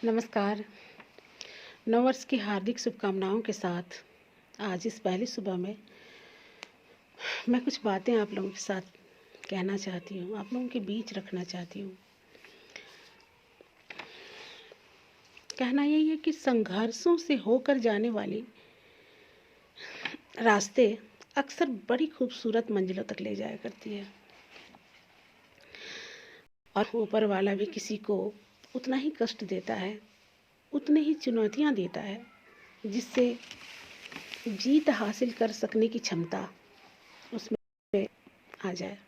नमस्कार। नववर्ष की हार्दिक शुभकामनाओं के साथ आज इस पहली सुबह में मैं कुछ बातें आप लोगों के साथ कहना चाहती हूँ, आप लोगों के बीच रखना चाहती हूँ। कहना यही है कि संघर्षों से होकर जाने वाली रास्ते अक्सर बड़ी खूबसूरत मंजिलों तक ले जाया करती है और ऊपर वाला भी किसी को उतना ही कष्ट देता है, उतनी ही चुनौतियाँ देता है जिससे जीत हासिल कर सकने की क्षमता उसमें आ जाए।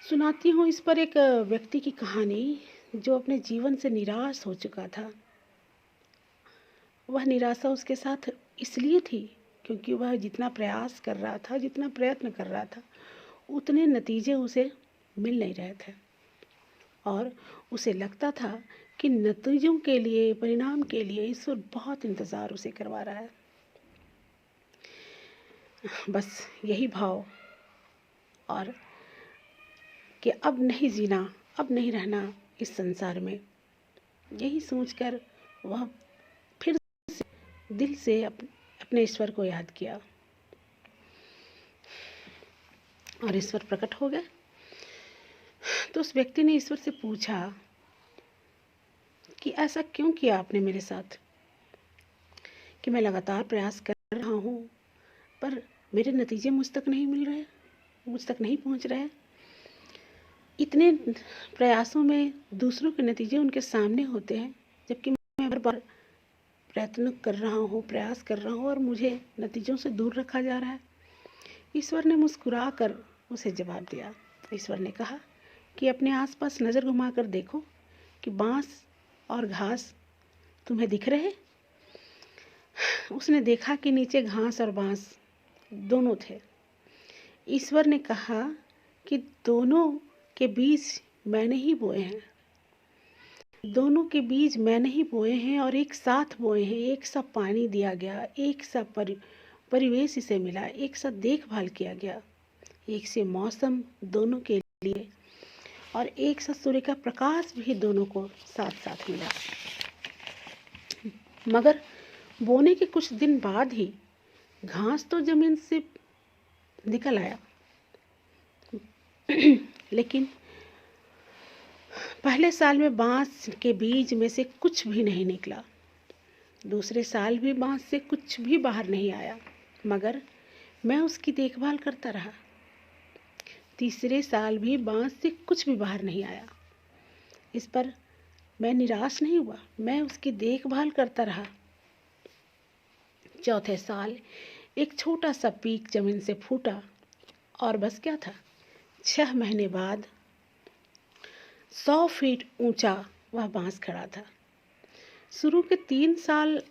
सुनाती हूँ इस पर एक व्यक्ति की कहानी जो अपने जीवन से निराश हो चुका था। वह निराशा उसके साथ इसलिए थी क्योंकि वह जितना प्रयास कर रहा था, जितना प्रयत्न कर रहा था, उतने नतीजे उसे मिल नहीं रहे थे और उसे लगता था कि नतीजों के लिए, परिणाम के लिए ईश्वर बहुत इंतज़ार उसे करवा रहा है। बस यही भाव और कि अब नहीं जीना, अब नहीं रहना इस संसार में, यही सोचकर वह फिर से दिल से अपने ईश्वर को याद किया और ईश्वर प्रकट हो गए। तो उस व्यक्ति ने ईश्वर से पूछा कि ऐसा क्यों किया आपने मेरे साथ, कि मैं लगातार प्रयास कर रहा हूँ पर मेरे नतीजे मुझ तक नहीं मिल रहे, मुझ तक नहीं पहुँच रहे। इतने प्रयासों में दूसरों के नतीजे उनके सामने होते हैं, जबकि मैं बार बार प्रयत्न कर रहा हूँ, प्रयास कर रहा हूँ और मुझे नतीजों से दूर रखा जा रहा है। ईश्वर ने मुस्कुरा कर उसे जवाब दिया। ईश्वर ने कहा कि अपने आसपास नज़र घुमाकर देखो कि बांस और घास तुम्हें दिख रहे। उसने देखा कि नीचे घास और बांस दोनों थे। ईश्वर ने कहा कि दोनों के बीज मैंने ही बोए हैं, दोनों के बीज मैंने ही बोए हैं और एक साथ बोए हैं। एक सा पानी दिया गया, एक सा परिवेश इसे मिला, एक साथ देखभाल किया गया, एक से मौसम दोनों के लिए और एक साथ सूर्य का प्रकाश भी दोनों को साथ साथ मिला। मगर बोने के कुछ दिन बाद ही घास तो जमीन से निकल आया, लेकिन पहले साल में बांस के बीज में से कुछ भी नहीं निकला। दूसरे साल भी बांस से कुछ भी बाहर नहीं आया, मगर मैं उसकी देखभाल करता रहा। तीसरे साल भी बांस से कुछ भी बाहर नहीं आया। इस पर मैं निराश नहीं हुआ, मैं उसकी देखभाल करता रहा। चौथे साल एक छोटा सा पीक जमीन से फूटा और बस क्या था, 6 महीने बाद 100 फीट ऊंचा वह बांस खड़ा था। शुरू के 3 साल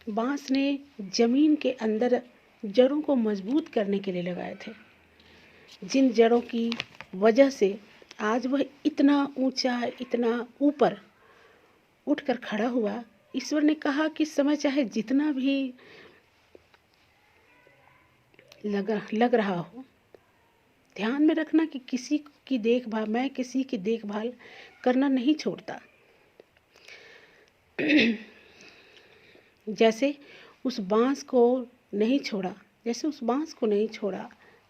बांस ने जमीन के अंदर जड़ों को मजबूत करने के लिए लगाए थे, जिन जड़ों की वजह से आज वह इतना ऊंचा, इतना ऊपर उठकर खड़ा हुआ। ईश्वर ने कहा कि समय चाहे जितना भी लग रहा हो, ध्यान में रखना कि मैं किसी की देखभाल करना नहीं छोड़ता। जैसे उस बांस को नहीं छोड़ा,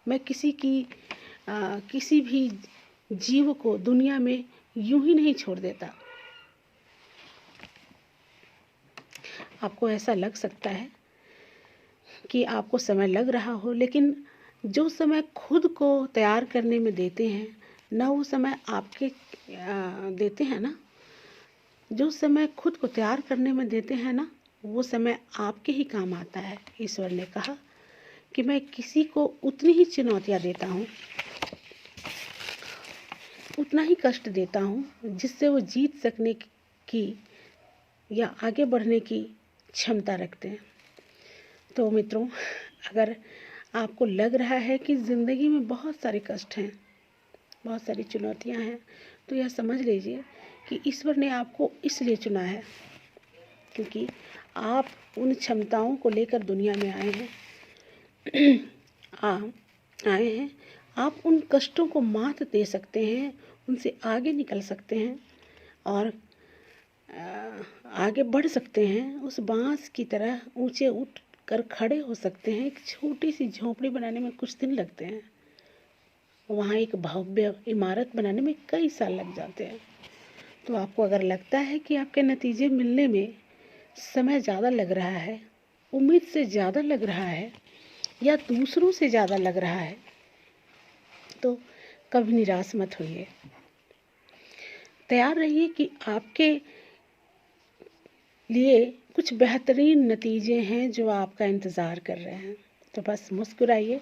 मैं किसी भी जीव को दुनिया में यूं ही नहीं छोड़ देता। आपको ऐसा लग सकता है कि आपको समय लग रहा हो, लेकिन जो समय खुद को तैयार करने में देते हैं ना, वो समय आपके देते हैं ना, जो समय खुद को तैयार करने में देते हैं ना, वो समय आपके ही काम आता है। ईश्वर ने कहा कि मैं किसी को उतनी ही चुनौतियाँ देता हूँ, उतना ही कष्ट देता हूँ, जिससे वो जीत सकने की या आगे बढ़ने की क्षमता रखते हैं। तो मित्रों, अगर आपको लग रहा है कि ज़िंदगी में बहुत सारे कष्ट हैं, बहुत सारी चुनौतियां हैं, तो यह समझ लीजिए कि ईश्वर ने आपको इसलिए चुना है क्योंकि आप उन क्षमताओं को लेकर दुनिया में आए हैं। आप उन कष्टों को मात दे सकते हैं, उनसे आगे निकल सकते हैं और आगे बढ़ सकते हैं, उस बांस की तरह ऊंचे उठ कर खड़े हो सकते हैं। एक छोटी सी झोंपड़ी बनाने में कुछ दिन लगते हैं, वहाँ एक भव्य इमारत बनाने में कई साल लग जाते हैं। तो आपको अगर लगता है कि आपके नतीजे मिलने में समय ज़्यादा लग रहा है, उम्मीद से ज़्यादा लग रहा है, या दूसरों से ज़्यादा लग रहा है, तो कभी निराश मत होइए। तैयार रहिए कि आपके लिए कुछ बेहतरीन नतीजे हैं जो आपका इंतज़ार कर रहे हैं। तो बस मुस्कुराइए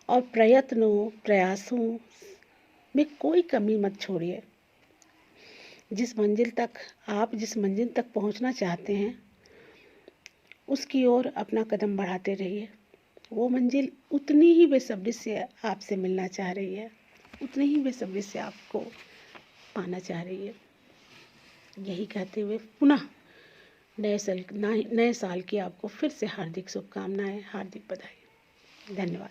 और प्रयासों में कोई कमी मत छोड़िए। जिस मंजिल तक पहुंचना चाहते हैं, उसकी ओर अपना कदम बढ़ाते रहिए। वो मंजिल उतनी ही बेसब्री से आपसे मिलना चाह रही है, उतनी ही बेसब्री से आपको पाना चाह रही है। यही कहते हुए पुनः नए साल की आपको फिर से हार्दिक शुभकामनाएं, हार्दिक बधाई। धन्यवाद।